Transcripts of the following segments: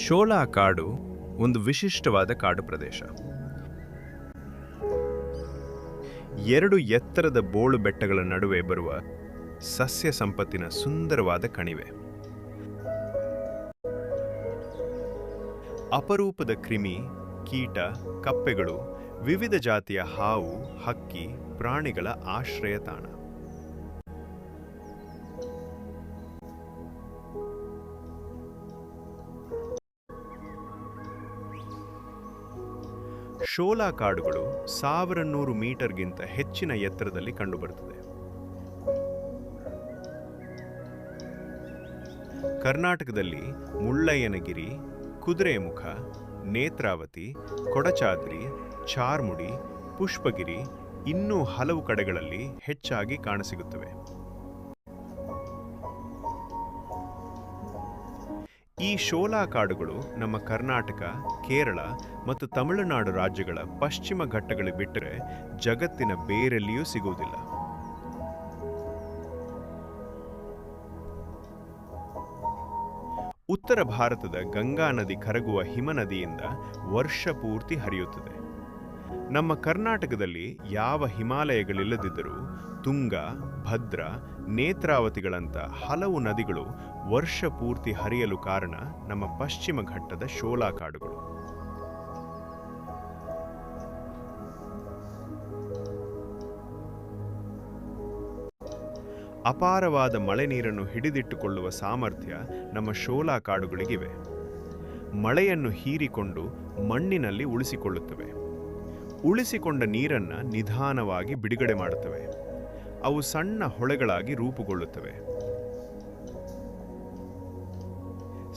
ಶೋಲಾ ಕಾಡು ಒಂದು ವಿಶಿಷ್ಟವಾದ ಕಾಡು ಪ್ರದೇಶ. ಎರಡು ಎತ್ತರದ ಬೋಳು ಬೆಟ್ಟಗಳ ನಡುವೆ ಬರುವ ಸಸ್ಯ ಸಂಪತ್ತಿನ ಸುಂದರವಾದ ಕಣಿವೆ. ಅಪರೂಪದ ಕ್ರಿಮಿ, ಕೀಟ, ಕಪ್ಪೆಗಳು, ವಿವಿಧ ಜಾತಿಯ ಹಾವು, ಹಕ್ಕಿ, ಪ್ರಾಣಿಗಳ ಆಶ್ರಯ ತಾಣ. ಶೋಲಾ ಕಾಡುಗಳು 1100 ಮೀಟರ್ಗಿಂತ ಹೆಚ್ಚಿನ ಎತ್ತರದಲ್ಲಿ ಕಂಡುಬರುತ್ತದೆ. ಕರ್ನಾಟಕದಲ್ಲಿ ಮುಳ್ಳಯ್ಯನಗಿರಿ, ಕುದುರೆಮುಖ, ನೇತ್ರಾವತಿ, ಕೊಡಚಾದ್ರಿ, ಚಾರ್ಮುಡಿ, ಪುಷ್ಪಗಿರಿ ಇನ್ನೂ ಹಲವು ಕಡೆಗಳಲ್ಲಿ ಹೆಚ್ಚಾಗಿ ಕಾಣಸಿಗುತ್ತವೆ. ಈ ಶೋಲಾ ಕಾಡುಗಳು ನಮ್ಮ ಕರ್ನಾಟಕ, ಕೇರಳ ಮತ್ತು ತಮಿಳುನಾಡು ರಾಜ್ಯಗಳ ಪಶ್ಚಿಮ ಘಟ್ಟಗಳು ಬಿಟ್ಟರೆ ಜಗತ್ತಿನ ಬೇರೆಲ್ಲಿಯೂ ಸಿಗುವುದಿಲ್ಲ. ಉತ್ತರ ಭಾರತದ ಗಂಗಾ ನದಿ ಕರಗುವ ಹಿಮನದಿಯಿಂದ ವರ್ಷ ಪೂರ್ತಿ ಹರಿಯುತ್ತದೆ. ನಮ್ಮ ಕರ್ನಾಟಕದಲ್ಲಿ ಯಾವ ಹಿಮಾಲಯಗಳಿಲ್ಲದಿದ್ದರೂ ತುಂಗಾ, ಭದ್ರಾ, ನೇತ್ರಾವತಿಗಳಂಥ ಹಲವು ನದಿಗಳು ವರ್ಷ ಪೂರ್ತಿ ಹರಿಯಲು ಕಾರಣ ನಮ್ಮ ಪಶ್ಚಿಮ ಘಟ್ಟದ ಶೋಲಾ ಕಾಡುಗಳು. ಅಪಾರವಾದ ಮಳೆ ನೀರನ್ನು ಹಿಡಿದಿಟ್ಟುಕೊಳ್ಳುವ ಸಾಮರ್ಥ್ಯ ನಮ್ಮ ಶೋಲಾ ಕಾಡುಗಳಿಗಿವೆ. ಮಳೆಯನ್ನು ಹೀರಿಕೊಂಡು ಮಣ್ಣಿನಲ್ಲಿ ಉಳಿಸಿಕೊಳ್ಳುತ್ತವೆ. ಉಳಿಸಿಕೊಂಡ ನೀರನ್ನು ನಿಧಾನವಾಗಿ ಬಿಡುಗಡೆ ಮಾಡುತ್ತವೆ. ಅವು ಸಣ್ಣ ಹೊಳೆಗಳಾಗಿ ರೂಪುಗೊಳ್ಳುತ್ತವೆ.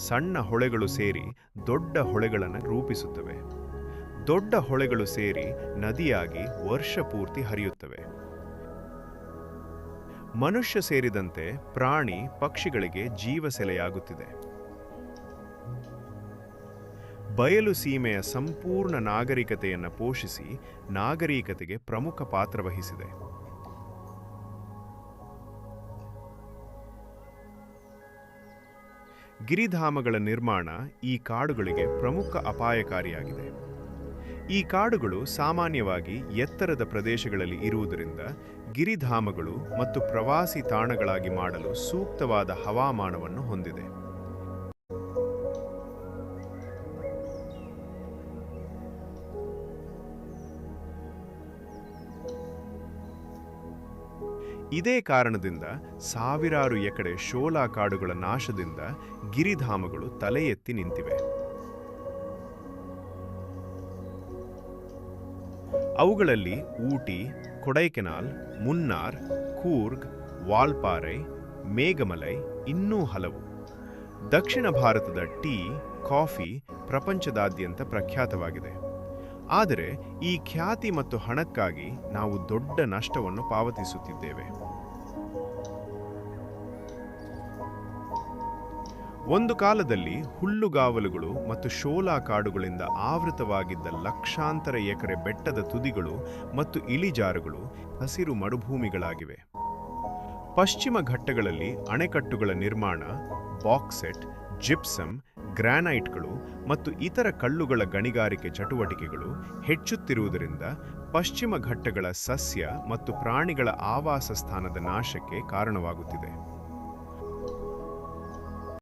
ಸಣ್ಣ ಹೊಳೆಗಳು ಸೇರಿ ದೊಡ್ಡ ಹೊಳೆಗಳನ್ನು ರೂಪಿಸುತ್ತವೆ. ದೊಡ್ಡ ಹೊಳೆಗಳು ಸೇರಿ ನದಿಯಾಗಿ ವರ್ಷ ಪೂರ್ತಿ ಹರಿಯುತ್ತವೆ. ಮನುಷ್ಯ ಸೇರಿದಂತೆ ಪ್ರಾಣಿ ಪಕ್ಷಿಗಳಿಗೆ ಜೀವಸೆಲೆಯಾಗುತ್ತಿದೆ. ಬಯಲು ಸೀಮೆಯ ಸಂಪೂರ್ಣ ನಾಗರಿಕತೆಯನ್ನು ಪೋಷಿಸಿ ನಾಗರಿಕತೆಗೆ ಪ್ರಮುಖ ಪಾತ್ರ ವಹಿಸಿದೆ. ಗಿರಿಧಾಮಗಳ ನಿರ್ಮಾಣ ಈ ಕಾಡುಗಳಿಗೆ ಪ್ರಮುಖ ಅಪಾಯಕಾರಿಯಾಗಿದೆ. ಈ ಕಾಡುಗಳು ಸಾಮಾನ್ಯವಾಗಿ ಎತ್ತರದ ಪ್ರದೇಶಗಳಲ್ಲಿ ಇರುವುದರಿಂದ ಗಿರಿಧಾಮಗಳು ಮತ್ತು ಪ್ರವಾಸಿ ತಾಣಗಳಾಗಿ ಮಾಡಲು ಸೂಕ್ತವಾದ ಹವಾಮಾನವನ್ನು ಹೊಂದಿದೆ. ಇದೇ ಕಾರಣದಿಂದ ಸಾವಿರಾರು ಎಕರೆ ಶೋಲಾ ಕಾಡುಗಳ ನಾಶದಿಂದ ಗಿರಿಧಾಮಗಳು ತಲೆ ಎತ್ತಿ ನಿಂತಿವೆ. ಅವುಗಳಲ್ಲಿ ಊಟಿ, ಕೊಡೈಕೆನಾಲ್, ಮುನ್ನಾರ್, ಕೂರ್ಗ್, ವಾಲ್ಪಾರೈ, ಮೇಘಮಲೈ ಇನ್ನೂ ಹಲವು. ದಕ್ಷಿಣ ಭಾರತದ ಟೀ, ಕಾಫಿ ಪ್ರಪಂಚದಾದ್ಯಂತ ಪ್ರಖ್ಯಾತವಾಗಿದೆ. ಆದರೆ ಈ ಖ್ಯಾತಿ ಮತ್ತು ಹಣಕ್ಕಾಗಿ ನಾವು ದೊಡ್ಡ ನಷ್ಟವನ್ನು ಪಾವತಿಸುತ್ತಿದ್ದೇವೆ. ಒಂದು ಕಾಲದಲ್ಲಿ ಹುಲ್ಲುಗಾವಲುಗಳು ಮತ್ತು ಶೋಲಾ ಕಾಡುಗಳಿಂದ ಆವೃತವಾಗಿದ್ದ ಲಕ್ಷಾಂತರ ಎಕರೆ ಬೆಟ್ಟದ ತುದಿಗಳು ಮತ್ತು ಇಳಿಜಾರುಗಳು ಹಸಿರು ಮರುಭೂಮಿಗಳಾಗಿವೆ. ಪಶ್ಚಿಮ ಘಟ್ಟಗಳಲ್ಲಿ ಅಣೆಕಟ್ಟುಗಳ ನಿರ್ಮಾಣ, ಬಾಕ್ಸೆಟ್, ಜಿಪ್ಸಮ್, ಗ್ರಾನೈಟ್ಗಳು ಮತ್ತು ಇತರ ಕಲ್ಲುಗಳ ಗಣಿಗಾರಿಕೆ ಚಟುವಟಿಕೆಗಳು ಹೆಚ್ಚುತ್ತಿರುವುದರಿಂದ ಪಶ್ಚಿಮ ಘಟ್ಟಗಳ ಸಸ್ಯ ಮತ್ತು ಪ್ರಾಣಿಗಳ ಆವಾಸ ಸ್ಥಾನದ ನಾಶಕ್ಕೆ ಕಾರಣವಾಗುತ್ತಿದೆ.